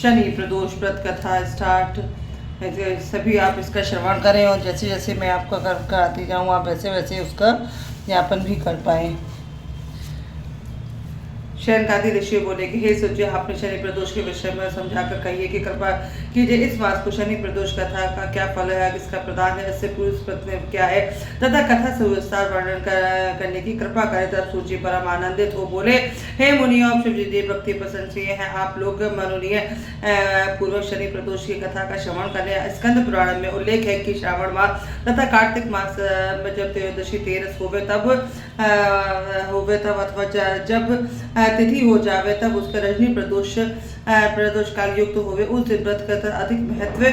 शनि प्रदोष व्रत कथा स्टार्ट। सभी आप इसका श्रवण करें और जैसे जैसे मैं आपको कराती जाऊँ आप वैसे वैसे उसका ज्ञापन भी कर पाएँ। शयनकादि ऋषि बोले कि हे सूर्य, आपने शनि प्रदोष के विषय में समझाकर कहिए कि कृपा कीजिए इस मास को शनि प्रदोष कथा का क्या फल है, किसका प्रदान है, इससे पूर्व प्रश्न क्या है तथा कथा से विस्तार वर्णन करने की कृपा करें। तब सूर्य परम आनंदित हो बोले, हे मुनियों, आप शिव जी भक्ति प्रशंसनीय है। आप लोग मनोनीय पूर्वक शनि प्रदोष की कथा का श्रवण करें। स्कंद पुराण में उल्लेख है कि श्रावण मास तथा कार्तिक मास में जब त्रयोदशी तेरस होवे तब अथवा जब तिथि हो जावे तब उसका रजनी प्रदोष काल युक्त होवे उस दिन व्रत का अधिक महत्व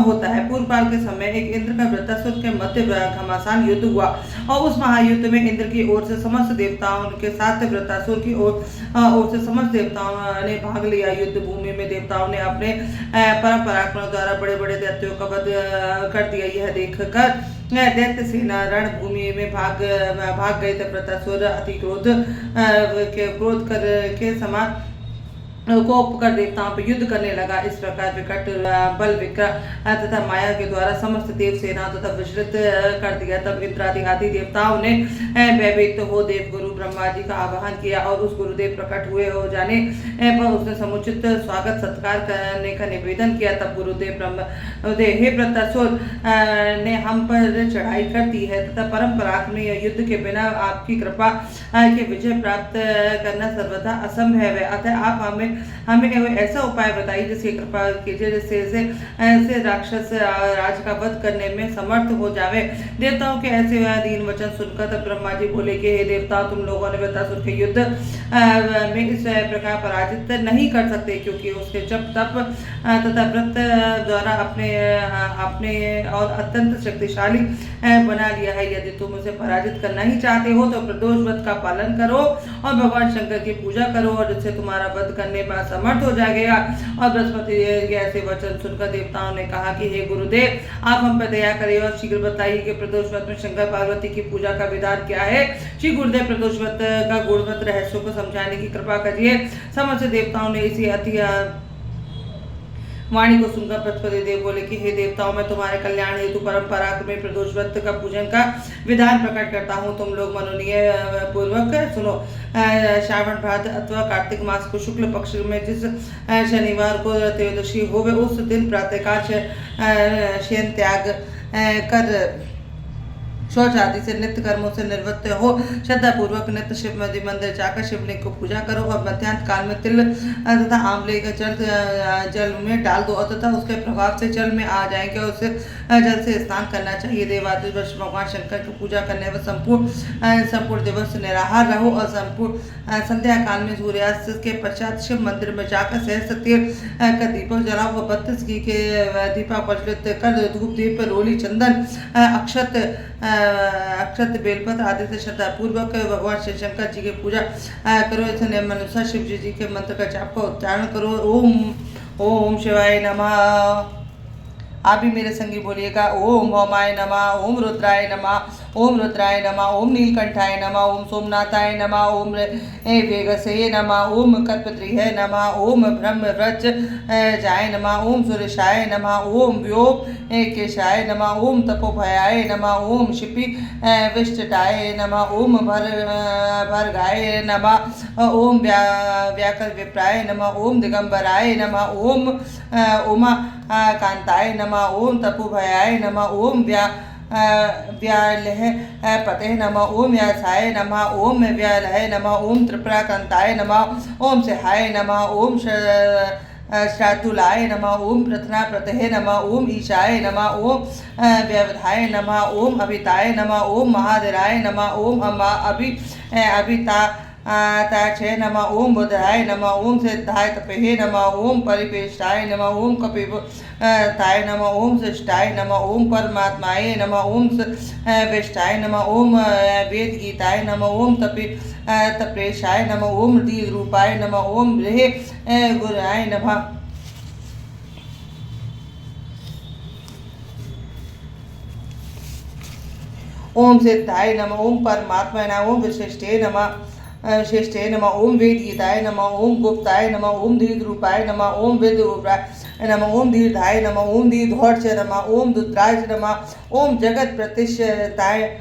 होता है। पूर्व काल के समय एक इंद्र का वृत्तासुर के मध्य घमासान युद्ध हुआ और उस महायुद्ध में इंद्र की ओर से समस्त देवताओं के साथ वृत्तासुर की ओर से समस्त देवताओं ने भाग लिया। युद्ध भूमि में देवताओं ने अपने परम पराक्रम द्वारा बड़े बड़े दैत्यों का वध कर दिया। यह देखकर दैत्य सेना रणभूमि में भाग गए तब वृत्तासुर अति क्रोध के समान कोप कर देवताओं पर युद्ध करने लगा। इस प्रकार विकट बल विक्रम तथा माया के द्वारा समस्त देव सेना तथा विचलित कर दिया। तब इंद्रादि आदि देवताओं ने भयभीत हो देव गुरु ब्रह्मा जी का आवाहन किया और उस गुरुदेव प्रकट हुए हो जाने पर उसने समुचित स्वागत सत्कार करने का निवेदन किया। तब गुरुदेव हे वृत्तासुर ने हम पर चढ़ाई कर दी है तथा परम पराक्रमी युद्ध के बिना आपकी कृपा के विजय प्राप्त करना सर्वथा असंभव है। अतः आप हमें ऐसा उपाय बताइए जिसकी कृपा कीजिए जिससे ऐसे राक्षस राज का वध करने में समर्थ हो जावे। देवताओं के ऐसे दीन वचन सुनकर तब ब्रह्मा जी बोले कि हे देवताओं, तुम लोगों ने वृत्तासुर के युद्ध में इस प्रकार पराजित नहीं कर सकते, क्योंकि उसके जप तप तथा व्रत द्वारा अपने और अत्यंत शक्तिशाली बना लिया है। यदि तुम उसे पराजित करना ही चाहते हो तो प्रदोष व्रत का पालन करो और भगवान शंकर की पूजा करो और जिससे तुम्हारा वध करने पर समर्थ हो जाएगा। और बृहस्पति के ऐसे वचन सुनकर देवताओं ने कहा कि हे गुरुदेव, आप हम पर दया करिए और शीघ्र बताइए कि प्रदोष व्रत में शंकर पार्वती की पूजा का विधान क्या है। श्री गुरुदेव प्रदोष व्रत का गुणवत रहस्यों को समझाने की कृपा करिए। समस्त देवताओं ने इसी अति वाणी को सुनकर बृहस्पति देव बोले कि हे देवताओं, मैं तुम्हारे कल्याण हेतु परम पराक्रमी प्रदोष व्रत का पूजन का विधान प्रकट करता हूँ। तुम लोग मनोनीय पूर्वक सुनो। श्रावण भाद्र अथवा कार्तिक मास को शुक्ल पक्ष में जिस शनिवार को त्रयोदशी होवे उस दिन प्रातःकाल शयन त्याग कर शौच आदि से नित्य कर्मों से निवृत्त हो श्रद्धा पूर्वक नित्य शिव मंदिर जाकर शिवलिंग को पूजा करो और मध्यान्ह काल में तिल तथा आंवले का जल में डाल दो तथा उसके प्रभाव से जल में आ जाएंगे और उसे जल से स्नान करना चाहिए। देवादि वर्ष भगवान शंकर की पूजा करने व संपूर्ण दिवस निराहार रहो और संपूर्ण संध्या काल में सूर्यास्त के पश्चात शिव मंदिर में जाकर सहस्त्र तीर का दीपक जलाओ व 32 घी के दीपक प्रज्वलित कर धूप दीप रोली चंदन अक्षत बेलपत्र आदि से श्रद्धा पूर्वक भगवान श्री शंकर जी की पूजा करो। इस नियम अनुसार शिव जी के मंत्र का जाप का उच्चारण करो। ओम शिवाय नमः। आप भी मेरे संगी बोलिएगा। ओम होमाय नमः, ओम रुद्राय नमः, ओम रुद्राय नमः, ओम नीलकंठाय नमः, ओम सोमनाथाय नमः, ओम वेगसे नमः, ओम कल्पद्रिहे नमः, ओम ब्रह्मव्रज जाय नमः, ओम सुरेशाय नमः, ओम व्योमकेशाय नमः, ओम तपोभयाय नमः, ओम शिपि विष्टटाय नमः, ओम भर्गाय नमः, ओम व्याकर विप्राय नमः, ओम दिगंबराय नमः, ओम उमा कांताय नमः, ओम तपोभयाय नमः, ओम व्यालह पते नमः, ओम व्यासाय नमः, ओम व्यालह नमः, ओम त्रिपुराकांताय नमः, ओम सिहाय नमः, ओम श्राद्धुलाय नमः, ओम प्रथना प्रतहे नमः, ओम ईशाय नमः, ओम व्यवधाय नमः, ओम अभिताय नमः, ओम महाधराय नमः, ओम अभिता ताक्षय नमः, ओम बुधाय नमः, ओम सिद्धाय तपेहे नमः, ओम परिपेष्टाय नमः, ओम कपिताय नमः, ओम शिष्टाय नमः, ओम परमात्माय नमः, ओम विष्टाय नमः, ओम वेद गीताय नमः, ओम तपेशाय नमः, ओम रूपाय नमः, ओम गुराय नमः। ओम सिद्धाय नमः, ओम परमात्मा नमः, ओम विशिष्टे नमः, श्रेष्ठे नमः। ओम वेदगीताय नमः। ओम गुप्ताय नमः। ओम दीर्घरूपाय नमः। ओम वेदरूपाय नमः। ओम दीर्घाय नमः। ओम दीर्घोर्च नमः। ओम दुद्राज नमः। ओम जगत प्रतिष्ठाय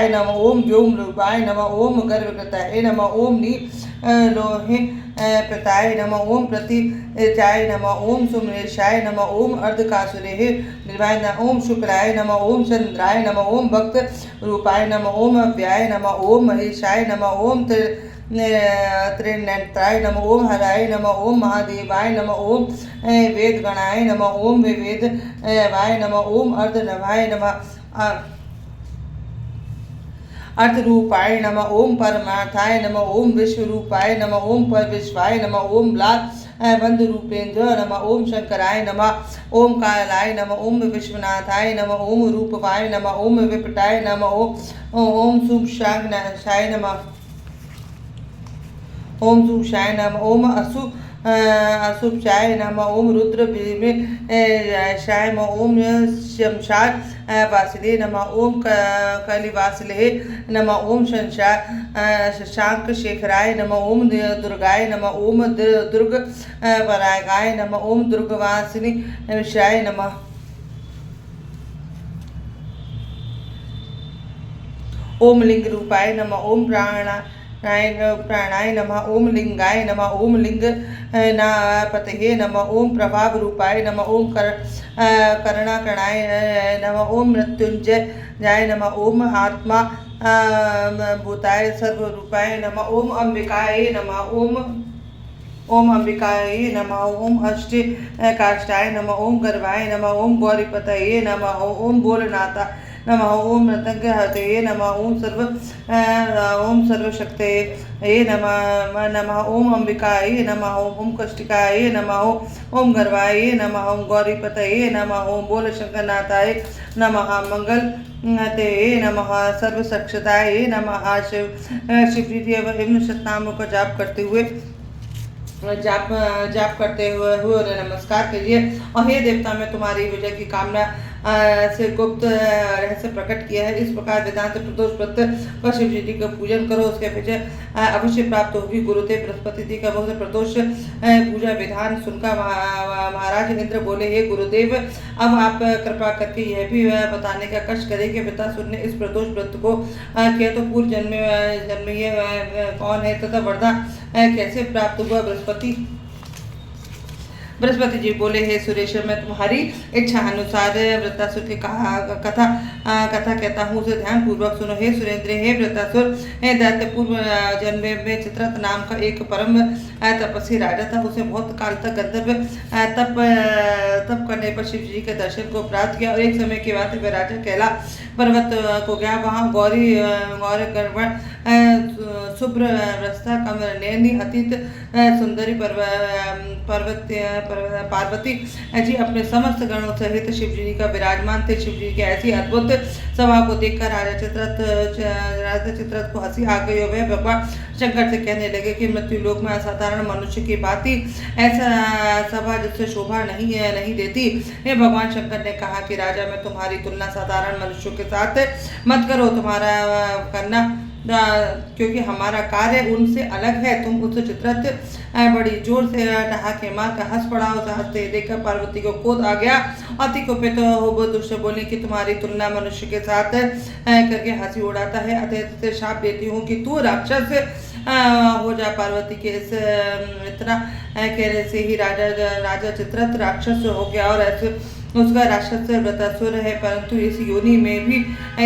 नमः। ओम व्योम रूपाय नमः। ओम गर्भकृताय नमः। ओम लोहे प्रताय नमः। ओम प्रतिचाय नमः। ओम सुमरेशाय नमः। ओम अर्धकासुरेः निर्वाय नमः। ओम शुक्राय नमः। ओम चंद्राय नमः। ओम भक्त रूपाय नमः। ओम अव्याय नमः। ओम महेशाय नमः। ओम त्रिनेत्राय नमः। ओम हराय नमः। ओम महादेवाय नमः। ओम वेदगणाय नमः। ओम वेद वाय नमः। ओम अर्धनभाय नमः। अर्थरूपाय नमः। ओम परमार्थाय नमः। ओम विश्वरूपाय नमः। ओम परविश्वाय नमः। ओम बंध रूपेन्द्र नमः। ओम शंकराय नमः। ओम कालाय नमः। ओम विश्वनाथाय नमः। ओम रूपवाय नमः। ओम विपटाय नमः। ओम सुशाय नमः। ओम सुशाय नमः। ओम अशुभशाय नमः। ओम रुद्र शाय नमः। ओम शमशार वासिले नमः। ओम कलिवासिले नमः। ओम शशांक शेखराय नमः। ओम दुर्गाय नमः। ओम दुर्ग परागाय नमः। ओम दुर्गवासिनी विषयाय नमः। ओम लिंग रूपाय नमः। ओम प्राणाय नमः। ओम लिंगाय नमः। ओम लिंग पतये नमः। ओम प्रभाव रूपाय नमः। ओम करणाकणाय नमः। ओम मृत्युंजय नमः। ओम आत्मा भूताय सर्वरूपाय नमः। ओम अंबिकाय नमः। ओम अंबिकाय नमः। ओम अष्ट काष्ठाय नमः। ओम गर्भाय नमः। ओम गौरीपतये नमः। ओम भोलनाथा नमः। ओम नृतंगहतये नमः। ओम सर्वशक्तये नमः। ओम अंबिकाय नमः। ओम कष्टिकाय नमः। ओम गर्वाय नमः। ओम गौरीपतये नमः। ओम बोल शंकरनाथाय नमः। मंगल नमः। सर्वसक्षताय नमः। शिवजी एवं शतनामों का जाप करते हुए नमस्कार करिए। और हे देवता, मैं तुम्हारी विजय की कामना से गुप्त रहस्य प्रकट किया है। इस प्रकार वेदांत प्रदोष व्रत व शिव जी का पूजन करो, उसके विजय अवश्य प्राप्त होगी। गुरुदेव बृहस्पति जी का बहुत प्रदोष पूजा विधान सुनकर महाराज इंद्र बोले, हे गुरुदेव, अब आप कृपा करके यह भी बताने का कष्ट करें कि पितासुर ने इस प्रदोष व्रत को किया तो पूर्व जन्म ये कौन है तथा वरदान कैसे प्राप्त हुआ। बृहस्पति जी बोले, हे सुरेश, मैं तुम्हारी इच्छा अनुसार वृत्तासुर की कथा कहता हूँ, उसे ध्यान पूर्वक सुनो। हे सुरेंद्र, हे वृत्तासुर, हे दैत्य, पूर्व जन्म में चित्ररथ नाम का एक परम तपस्वी राजा था। उसे बहुत काल तक गंधर्व तप करने पर शिव जी के दर्शन को प्राप्त किया। और एक समय की बात है, वह राजा कैला पर्वत को गया। वहाँ गौरी गर्वण शुभ्र रस्ता कमल नैनी अतीत सुंदरी पार्वती जी अपने समस्त गणों सहित शिव जी का विराजमान थे। शिव जी की ऐसी अद्भुत सभा को देखकर राजा चित्ररथ को हंसी आ गई। वह भगवान शंकर से कहने लगे कि मृत्यु लोक में असाधारण मनुष्य की भांति ऐसा सभा जिससे शोभा नहीं देती। हे भगवान शंकर ने कहा कि राजा, मैं तुम्हारी तुलना साधारण मनुष्यों के साथ मत करो, तुम्हारा करना क्योंकि हमारा कार्य उनसे अलग है। तुम उस चित्ररथ बड़ी जोर से ठहाके मार कर हंस पड़ा। उसे हंसते देखकर पार्वती को क्रोध आ गया। अति कुपित हो दुष्ट बोली कि तुम्हारी तुलना मनुष्य के साथ करके हंसी उड़ाता है, अतः शाप देती हूँ कि तू राक्षस हो जा। पार्वती के इस इतना कहने से ही राजा चित्ररथ राक्षस हो गया और ऐसे उसका राक्षस वृत्तासुर है, परंतु इस योनि में भी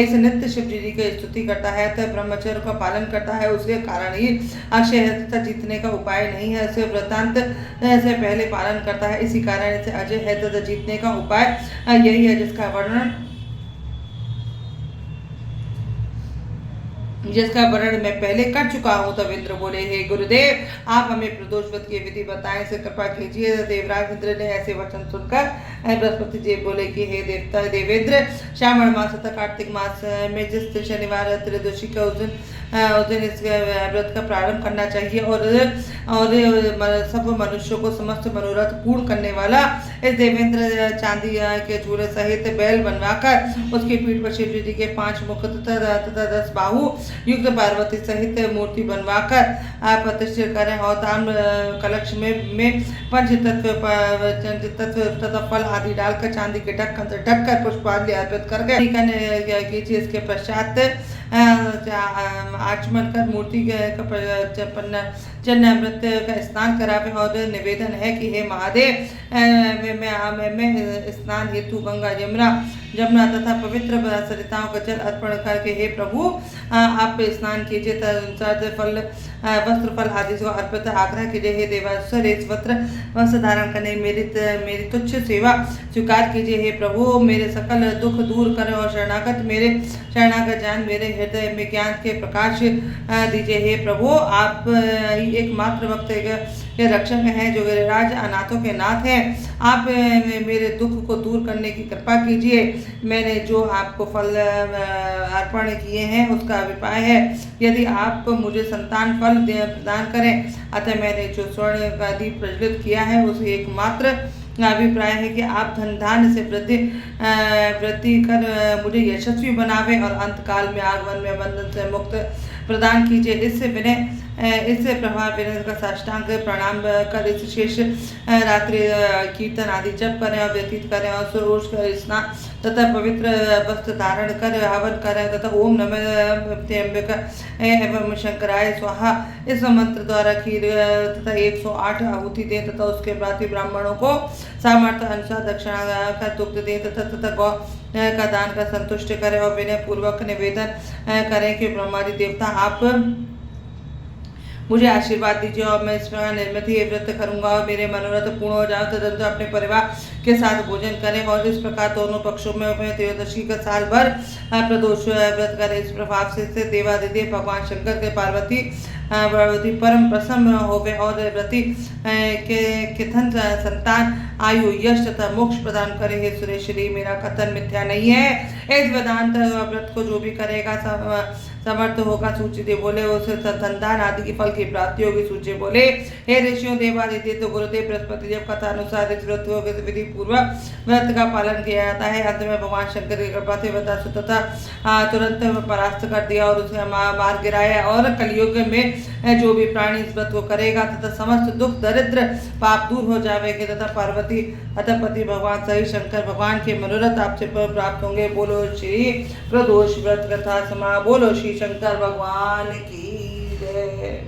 इस नित्य शिव जी की स्तुति करता है, तथा ब्रह्मचर्य का पालन करता है। उसके कारण ही अक्षय है तथा जीतने का उपाय नहीं है। इसे व्रतांत से पहले पालन करता है, इसी कारण इसे अजय है तथा जीतने का उपाय यही है जिसका वर्णन मैं पहले कर चुका हूँ। तब इंद्र बोले, हे गुरुदेव, आप हमें प्रदोष व्रत की विधि बताएं, से कृपा कीजिए। देवराज इंद्र ने ऐसे वचन सुनकर बृहस्पति जी बोले कि हे देवता देवेंद्र, श्रावण मास तथा कार्तिक मास में जिस शनिवार त्रयोदशी का उस दिन उस दिन इस व्रत का प्रारंभ करना चाहिए और सब मनुष्यों को समस्त मनोरथ पूर्ण करने वाला इस देवेंद्र चांदी के चूड़े सहित बैल बनवाकर उसकी पीठ पर शिव जी के 5 मुख तथा 10 बाहु युक्त पार्वती सहित मूर्ति बनवाकर प्रतिष्ठित करें और ताम्र कलश में पंच तत्व तथा फल आदि डालकर चांदी के ढक्कन से ढककर पुष्पांजलि अर्पित करके कीजिए। इसके पश्चात आचमन कर मूर्ति चन्नामृत का स्नान करावे और निवेदन है कि हे महादेव मैं स्नान हेतु गंगा जमुना तथा पवित्र सरिताओं का जल अर्पण करके हे प्रभु आप स्नान कीजिए। वस्त्र फल आदि को अर्पित आग्रह कीजिए। हे देवासुर इस वस्त्र धारण करने मेरी तुच्छ सेवा स्वीकार कीजिए। हे प्रभु मेरे सकल दुख दूर करें और शरणागत जान मेरे हृदय में ज्ञान के प्रकाश दीजिए। हे प्रभु आप एकमात्र भक्त के रक्षक हैं जो गिरिराज अनाथों के नाथ हैं। आप मेरे दुख को दूर करने की कृपा कीजिए। मैंने जो आपको फल अर्पण किए हैं उसका अभिप्राय है यदि आप मुझे संतान फल प्रदान करें अतः मैंने जो स्वर्ण का दीप प्रज्वलित किया है उस एकमात्र अभिप्राय है कि आप धन धान्य से वृद्धि कर मुझे यशस्वी बनावे और अंतकाल में आगमन में बंधन से मुक्त प्रदान कीजिए। इससे प्रभाव विनय का साष्टांग प्रणाम कर इस शेष रात्रि कीर्तन आदि जप करें और व्यतीत करें और सुरोष कर स्नान तथा पवित्र वस्त्र धारण कर हवन करें तथा ओम नमः एवं शंकराय स्वाहा इस मंत्र द्वारा खीर तथा 108 आहुति दें तथा उसके बाद ब्राह्मणों को सामर्थ्य अनुसार दक्षिणा का दुग्ध दें तथा गौ का दान का संतुष्ट करें और विनय पूर्वक निवेदन करें कि ब्रह्मादि देवता आप मुझे आशीर्वाद दीजिए और मैं इस प्रकार निर्मित ही व्रत करूंगा और मेरे मनोरथ पूर्ण हो जाए तदंतर अपने परिवार के साथ भोजन करें और इस प्रकार दोनों पक्षों में त्रयोदशी का साल भर प्रदोष व्रत करें। इस प्रभाव से देवादिदेव भगवान शंकर के पार्वती परम प्रसन्न होवे और व्रती के धन संतान आयु यश तथा मोक्ष प्रदान करे। हे सुरेश्वरी मेरा कथन मिथ्या नहीं है। इस वेदांत व्रत को जो भी करेगा समर्थ होगा सूची दे बोले उसे संतान आदि की फल की प्राप्ति होगी। सूची बोले हे ऋषियों देवादिदेव तो गुरुदेव बृहस्पति देव कथा अनुसार इस व्रत विधि पूर्वक व्रत का पालन किया जाता है। अंत में भगवान शंकर की कृपा से वृतासुर तथा तुरंत परास्त कर दिया और उसे मार गिराया और कलयुग में जो भी प्राणी इस व्रत को करेगा तथा समस्त दुख दरिद्र पाप दूर हो जाएंगे तथा पार्वती अतः पति भगवान सही शंकर भगवान के मनोरथ आपसे प्राप्त होंगे। बोलो श्री प्रदोष व्रत कथा समा। बोलो श्री शंकर भगवान की जय।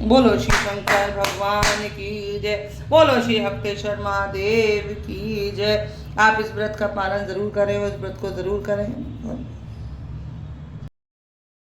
बोलो श्री शंकर भगवान की जय। बोलो श्री हक्तेश्वर महादेव की जय। आप इस व्रत का पालन जरूर करें और इस व्रत को जरूर करें।